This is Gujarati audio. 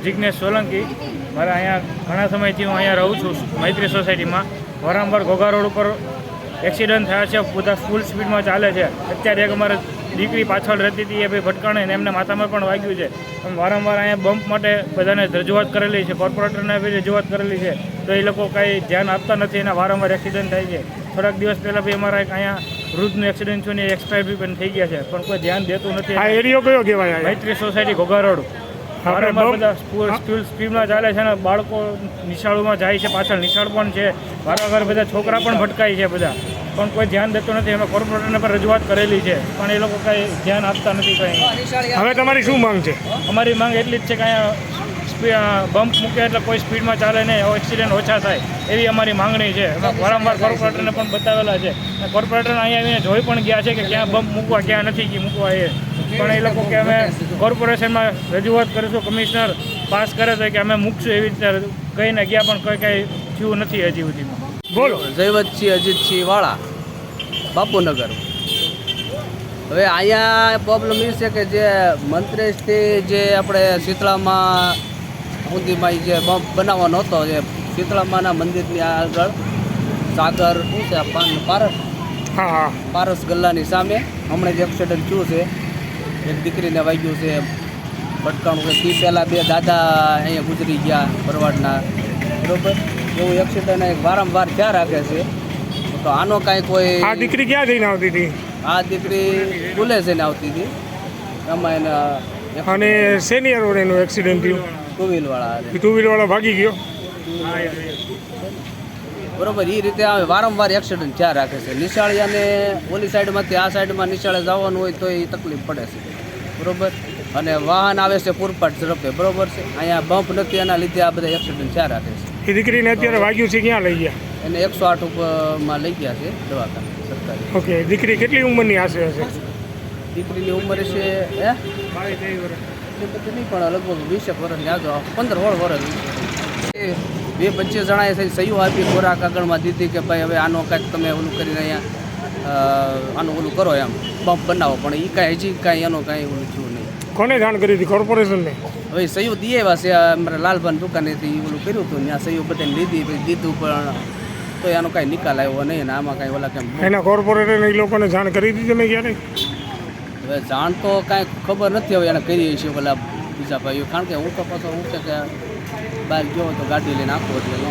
જિગ્નેશ સોલંકી. મારે અહીંયા ઘણા સમયથી હું અહીંયા રહું છું મૈત્રી સોસાયટીમાં. વારંવાર ઘોઘા રોડ ઉપર એક્સિડન્ટ થયા છે, બધા ફૂલ સ્પીડમાં ચાલે છે. અત્યારે એક અમારે દીકરી પાછળ રહેતી હતી, એ ભાઈ ભટકાણે ને એમને માથામાં પણ વાગ્યું છે. વારંવાર અહીંયા બમ્પ માટે બધાને રજૂઆત કરેલી છે, કોર્પોરેટરને બી રજૂઆત કરેલી છે, તો એ લોકો કાંઈ ધ્યાન આપતા નથી. એના વારંવાર એક્સિડન્ટ થાય છે. થોડાક દિવસ પહેલાં બી અમારા એક અહીંયા વૃદ્ધનું એક્સિડન્ટ થયું ને એક્સપાયર બી પણ થઈ ગયા છે, પણ કોઈ ધ્યાન દેતું નથી. આ એરિયો કયો કહેવાય? મૈત્રી સોસાયટી ઘોઘા રોડ. વારંવાર બધા સ્પીડમાં ચાલે છે ને બાળકો નિશાળોમાં જાય છે, પાછળ નિશાળ પણ છે. વારંવાર બધા છોકરા પણ ભટકાય છે બધા, પણ કોઈ ધ્યાન દેતું નથી. અમે કોર્પોરેટરને પણ રજૂઆત કરેલી છે, પણ એ લોકો કંઈ ધ્યાન આપતા નથી કંઈ. હવે તમારી શું માંગ છે? અમારી માંગ એટલી જ છે કે અહીંયા બમ્પ મૂકે એટલે કોઈ સ્પીડમાં ચાલે નહીં, એક્સિડન્ટ ઓછા થાય, એવી અમારી માંગણી છે. અમે વારંવાર કોર્પોરેટરને પણ બતાવેલા છે, અને કોર્પોરેટર અહીંયા આવીને જોઈ પણ ગયા છે કે ક્યાં બમ્પ મૂકવા ક્યાં નથી મૂકવા એ. પણ એ લોકો કે અમે કોર્પોરેશનમાં રજૂઆત કરીશું, કમિશનર પાસ કરે તો કે અમે મૂકશું, એવી રીતે કહીને ગયા, પણ કોઈ કંઈ થયું નથી હજી સુધીમાં. બોલો. જયવંતસિંહ અજીતસિંહ વાળા, બાપુનગર. હવે અહીંયા પ્રોબ્લેમ એ છે કે જે મંત્રીથી જે આપણે શીતળામાં સુધીમાં જે બમ્પ બનાવવાનો હતો, જે શીતળામાના મંદિરની આગળ સાગર શું છે પારસ, હા હા, પારસ ગલ્લાની સામે હમણાં જ એક્સિડન્ટ થયું છે. એક દીકરીને વાગ્યું છે, ભટકાણું છે. તે પહેલાં બે દાદા અહીંયા ગુજરી ગયા ભરવાડના, બરાબર. એવું એક્સિડન્ટ વારંવાર થયા રાખે છે. તો આનો કાંઈ કોઈ... આ દીકરી ક્યાં જઈને આવતી હતી? આ દીકરી ભૂલે જઈને આવતી હતી. એમાં એના અને શેની રોડ એનું એક્સિડન્ટ થયું? ટુ વ્હીલવાળા, ટુ વ્હીલવાળો ભાગી ગયો, બરાબર. એ રીતે આવે વારંવાર એક્સિડન્ટ થયા રાખે છે. નિશાળિયાને ઓલી સાઈડમાંથી આ સાઈડમાં નિશાળે જવાનું હોય તો એ તકલીફ પડે છે, બરાબર. અને વાહન આવે છે પૂરપાટ ઝડપે, બરાબર છે. અહીંયા બમ્પ નથી, એના લીધે આ બધા એક્સિડન્ટ થયા રાખે છે. એ દીકરીને અત્યારે વાગ્યું છે, ક્યાં લઈ ગયા? એને 108 ઉપરમાં લઈ ગયા છે દવાખાને સરકારી. ઓકે. દીકરી કેટલી ઉંમરની હશે? દીકરીની ઉંમર છે એટલી બધી નહીં, પણ લગભગ 20 વર્ષની આગળ, 15-16 વર્ષ. 20-25 જણાએ થઈને સહીઓ આપી, ખોરાક કાગળમાં દીધી કે ભાઈ હવે આનો કાંઈક તમે ઓલું કરીને અહીંયા આનું ઓલું કરો, એમ બમ્પ બનાવો. પણ એ કાંઈ હજી કાંઈ એનો કાંઈ ઓલું થયું નહીં. કોને જાણ કરી હતી? કોર્પોરેશનને? હવે સહીઓ દઈ આવ્યા છે, અમારા લાલભાન દુકાનેથી ઓલું કર્યું હતું, ત્યાં સહીઓ બધાને લીધી, પછી દીધું, પણ તો એનો કાંઈ નિકાલ આવ્યો નહીં. અને આમાં કાંઈ ઓલા કેમ એના કોર્પોરેટરને એ લોકોને જાણ કરી દીધી તમે ક્યારે? હવે જાણ તો કાંઈ ખબર નથી. હવે એને કરીએ છીએ પેલા બીજા ભાઈઓ, કારણ કે હું તો પાછો હું છે કે બહાર ગયો તો ગાડી લઈને આખું એટલે ન